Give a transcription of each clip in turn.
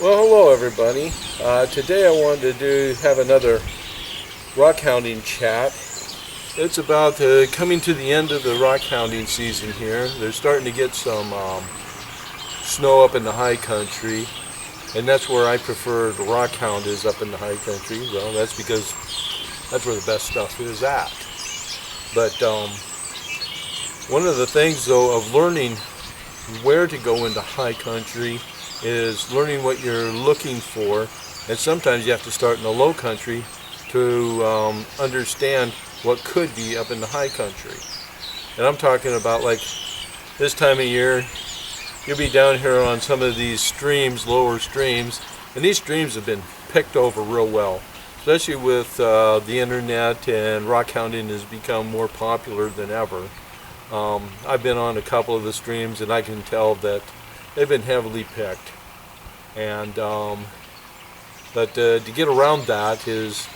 Well, hello everybody. Today I wanted to have another rockhounding chat. It's about coming to the end of the rockhounding season here. They're starting to get some snow up in the high country, and that's where I prefer the rockhound is, up in the high country. Well, that's because that's where the best stuff is at. But one of the things, though, of learning where to go into high country is learning what you're looking for, and sometimes you have to start in the low country to understand what could be up in the high country. And I'm talking about, like, this time of year, you'll be down here on some of these streams, lower streams, and these streams have been picked over real well, especially with the internet, and rockhounding has become more popular than ever. I've been on a couple of the streams, and I can tell that they've been heavily picked. And but to get around that is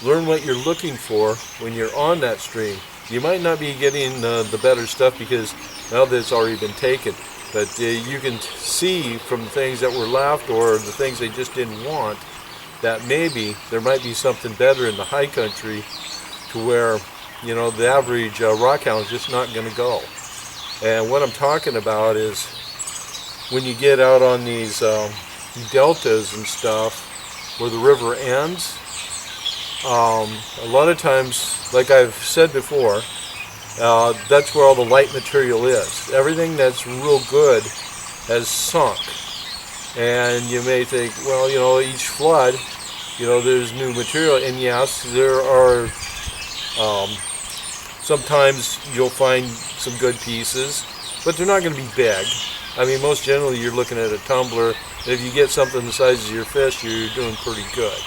learn what you're looking for when you're on that stream. You might not be getting the better stuff because now that it's already been taken, but you can see from the things that were left or the things they just didn't want that maybe there might be something better in the high country, to where, you know, the average rockhound is just not going to go. And what I'm talking about is when you get out on these deltas and stuff where the river ends, a lot of times, like I've said before, that's where all the light material is. Everything that's real good has sunk. And you may think, well, you know, each flood, you know, there's new material. And yes, there are, sometimes you'll find some good pieces, but they're not going to be big. I mean, most generally you're looking at a tumbler. If you get something the size of your fist, you're doing pretty good.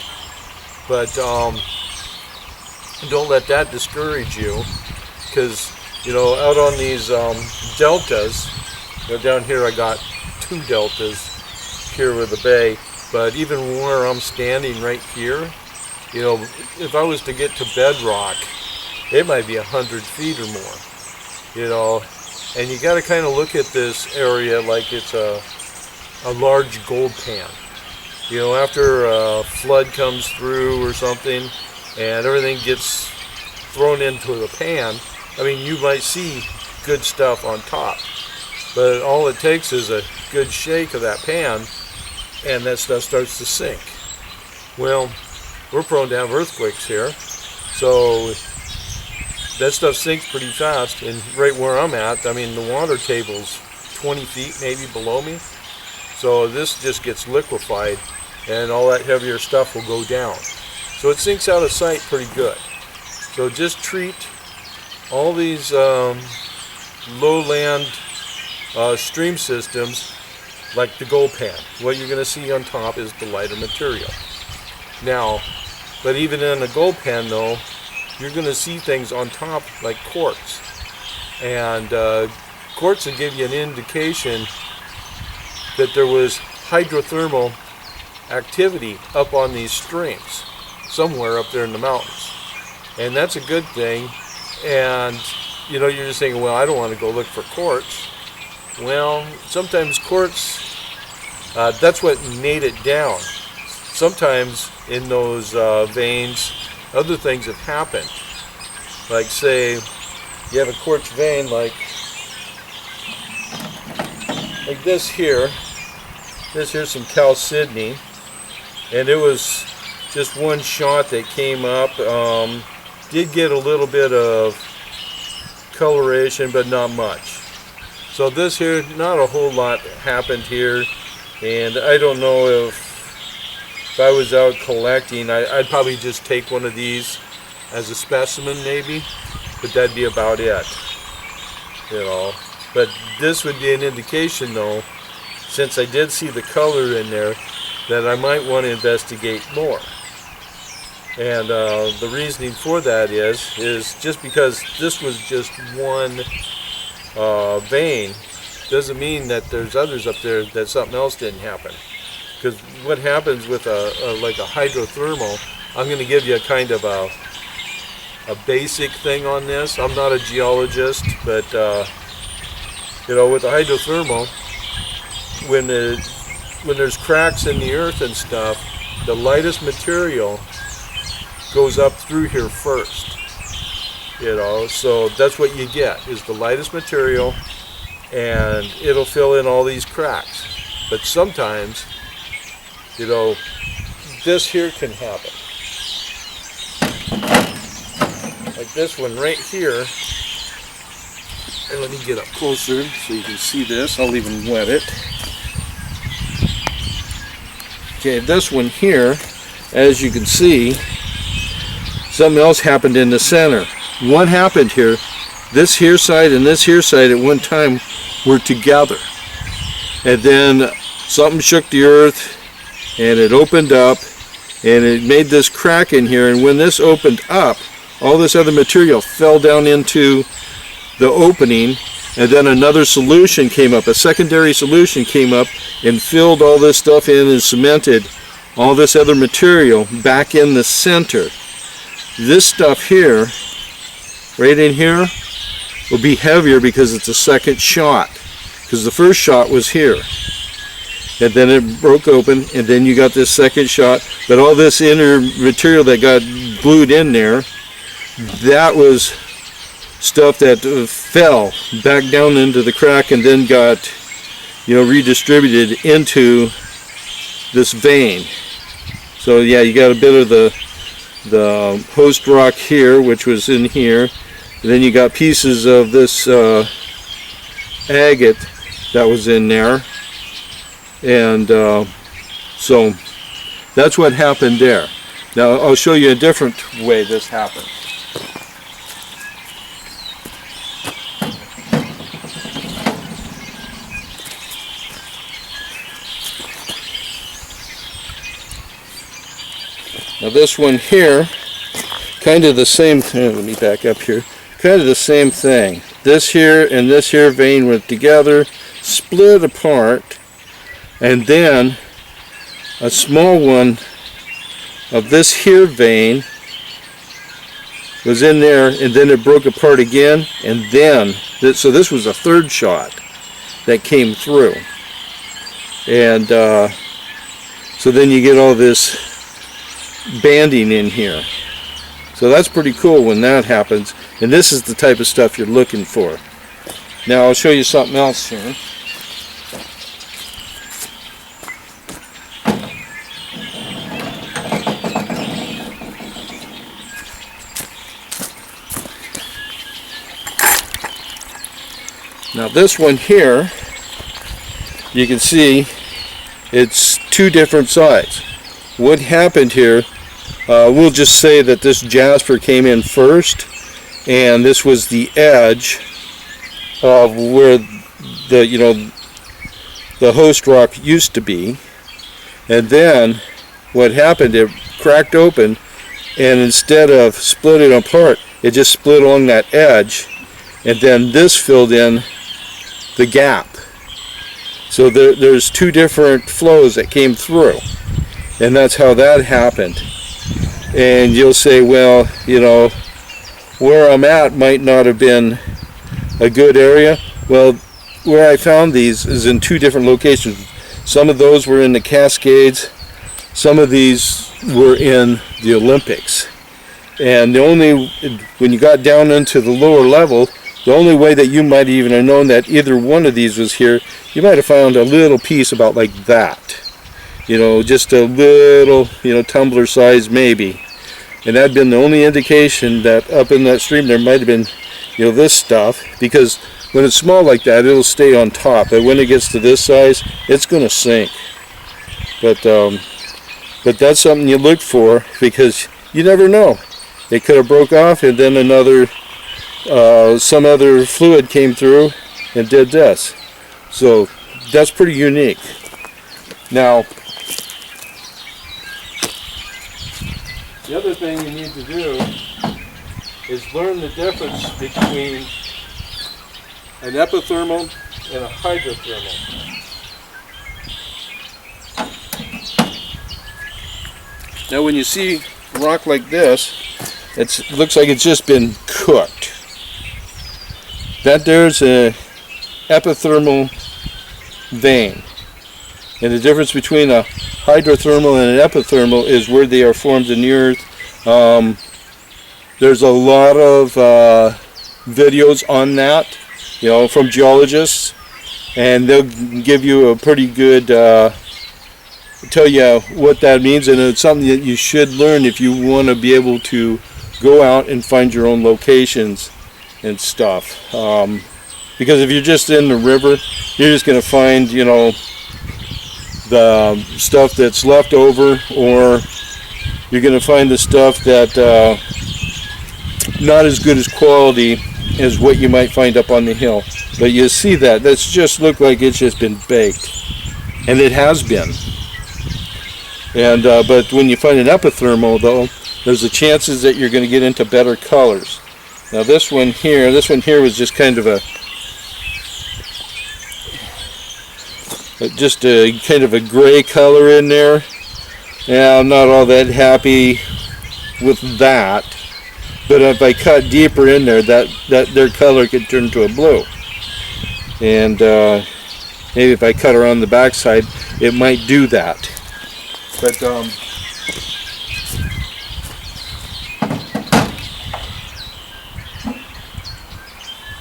But don't let that discourage you, because, you know, out on these deltas, you know, down here I got 2 deltas here with the bay, but even where I'm standing right here, you know, if I was to get to bedrock, it might be 100 feet or more, you know. And you got to kind of look at this area like it's a large gold pan. You know, after a flood comes through or something and everything gets thrown into the pan, I mean, you might see good stuff on top, but all it takes is a good shake of that pan and that stuff starts to sink. Well, we're prone to have earthquakes here, so that stuff sinks pretty fast. And right where I'm at, I mean, the water table's 20 feet maybe below me, so this just gets liquefied and all that heavier stuff will go down, so it sinks out of sight pretty good. So just treat all these lowland stream systems like the gold pan. What you're going to see on top is the lighter material. Now, but even in a gold pan though, you're going to see things on top like quartz. And quartz will give you an indication that there was hydrothermal activity up on these streams, somewhere up there in the mountains. And that's a good thing. And, you know, you're just thinking, well, I don't want to go look for quartz. Well, sometimes quartz, that's what made it down. Sometimes in those veins, other things have happened. Like, say you have a quartz vein like this here. This here's some chalcedony, and it was just one shot that came up. Did get a little bit of coloration, but not much. So this here, not a whole lot happened here, and I don't know if I was out collecting, I'd probably just take one of these as a specimen maybe, but that'd be about it, you know. But this would be an indication though, since I did see the color in there, that I might want to investigate more. And the reasoning for that is just because this was just one vein, doesn't mean that there's others up there that something else didn't happen. Because what happens with like a hydrothermal, I'm going to give you a kind of a basic thing on this. I'm not a geologist, but you know, with the hydrothermal, when when there's cracks in the earth and stuff, the lightest material goes up through here first. You know, so that's what you get, is the lightest material, and it'll fill in all these cracks. But sometimes, you know, this here can happen. Like this one right here. And let me get up closer so you can see this. I'll even wet it. Okay, this one here, as you can see, something else happened in the center. What happened here, this here side and this here side at one time were together. And then something shook the earth and it opened up and it made this crack in here, and when this opened up, all this other material fell down into the opening, and then another solution came up, a secondary solution came up and filled all this stuff in and cemented all this other material back in the center. This stuff here, right in here, will be heavier because it's a second shot, because the first shot was here. And then it broke open, and then you got this second shot, but all this inner material that got glued in there, that was stuff that fell back down into the crack and then got, you know, redistributed into this vein. So yeah, you got a bit of the host rock here, which was in here, and then you got pieces of this agate that was in there, and so that's what happened there. Now I'll show you a different way this happened. Now this one here, kind of the same thing. Let me back up here. Kind of the same thing. This here and this here vein went together, split apart, and then a small one of this here vein was in there, and then it broke apart again, and then, so this was a third shot that came through. And so then you get all this banding in here. So that's pretty cool when that happens, and this is the type of stuff you're looking for. Now I'll show you something else here. Now this one here, you can see it's two different sides. What happened here, we'll just say that this jasper came in first, and this was the edge of where the, you know, the host rock used to be. And then what happened, it cracked open, and instead of splitting apart, it just split along that edge, and then this filled in the gap. So there's two different flows that came through, and that's how that happened. And you'll say, well, you know, where I'm at might not have been a good area. Well, where I found these is in two different locations. Some of those were in the Cascades, some of these were in the Olympics. And the only, when you got down into the lower level, the only way that you might even have known that either one of these was here, you might have found a little piece about like that. You know, just a little, you know, tumbler size maybe. And that'd been the only indication that up in that stream there might have been, you know, this stuff, because when it's small like that, it'll stay on top, but when it gets to this size, it's going to sink. But that's something you look for, because you never know. It could have broke off, and then another, some other fluid came through and did this. So that's pretty unique. Now, the other thing you need to do is learn the difference between an epithermal and a hydrothermal. Now when you see rock like this, it looks like it's just been cooked. That there's a epithermal vein. And the difference between a hydrothermal and an epithermal is where they are formed in the earth. There's a lot of videos on that, you know, from geologists, and they'll give you a pretty good tell you what that means, and it's something that you should learn if you want to be able to go out and find your own locations and stuff. Because if you're just in the river, you're just going to find, you know, the stuff that's left over, or you're going to find the stuff that not as good as quality as what you might find up on the hill. But you see that's just looked like it's just been baked, and it has been. And but when you find an epithermal, though, there's the chances that you're going to get into better colors. Now this one here was just kind of a kind of a gray color in there. Yeah, I'm not all that happy with that. But if I cut deeper in there, that their color could turn to a blue. And maybe if I cut around the backside, it might do that. But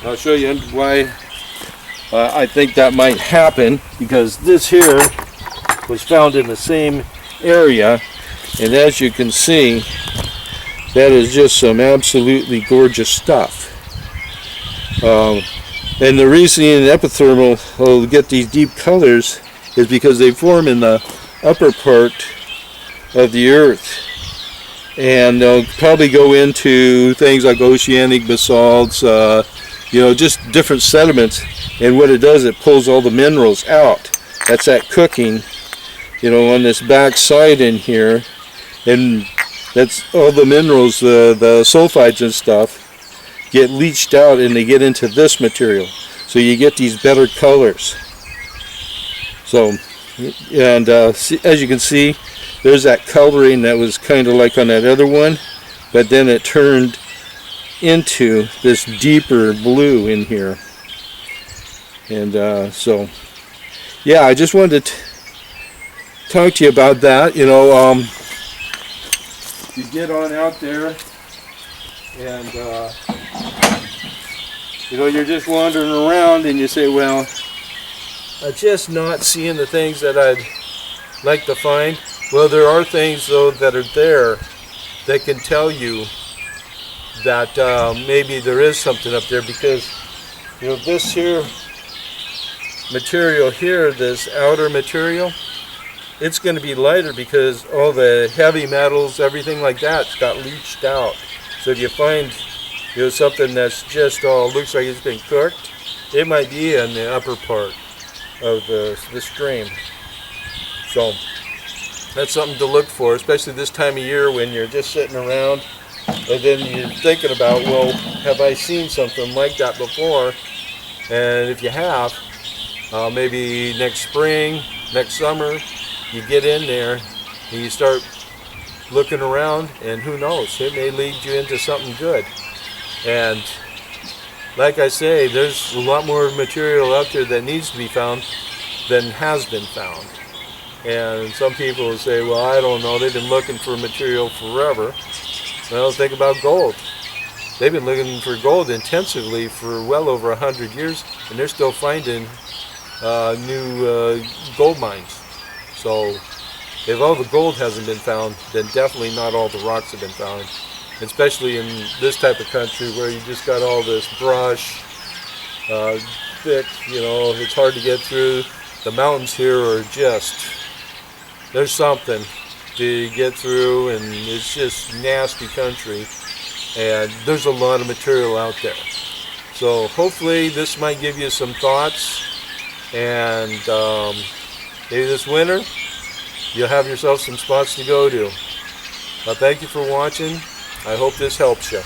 I'll show you why I think that might happen, because this here was found in the same area, and as you can see, that is just some absolutely gorgeous stuff. And the reason an epithermal will get these deep colors is because they form in the upper part of the earth, and they'll probably go into things like oceanic basalts, you know, just different sediments, and what it does, it pulls all the minerals out. That's that cooking, you know, on this back side in here, and that's all the minerals, the sulfides and stuff, get leached out and they get into this material. So you get these better colors. So, and as you can see, there's that coloring that was kind of like on that other one, but then it turned into this deeper blue in here. And so, yeah, I just wanted to talk to you about that. You know, you get on out there and you know, you're just wandering around and you say, well, I'm just not seeing the things that I'd like to find. Well, there are things though that are there that can tell you that maybe there is something up there, because, you know, this here material here, this outer material, it's going to be lighter because all the heavy metals, everything like that's got leached out. So if you find, you know, something that's just all looks like it's been cooked, it might be in the upper part of the stream. So that's something to look for, especially this time of year when you're just sitting around and then you're thinking about, well, have I seen something like that before? And if you have, maybe next spring, next summer, you get in there and you start looking around, and who knows, it may lead you into something good. And like I say, there's a lot more material out there that needs to be found than has been found. And some people will say, well, I don't know, they've been looking for material forever. Well, think about gold. They've been looking for gold intensively for well over 100 years, and they're still finding new gold mines. So if all the gold hasn't been found, then definitely not all the rocks have been found. Especially in this type of country where you just got all this brush, thick, you know, it's hard to get through. The mountains here are just, there's something to get through, and it's just nasty country, and there's a lot of material out there. So hopefully this might give you some thoughts, and maybe this winter you'll have yourself some spots to go to. Thank you for watching. I hope this helps you.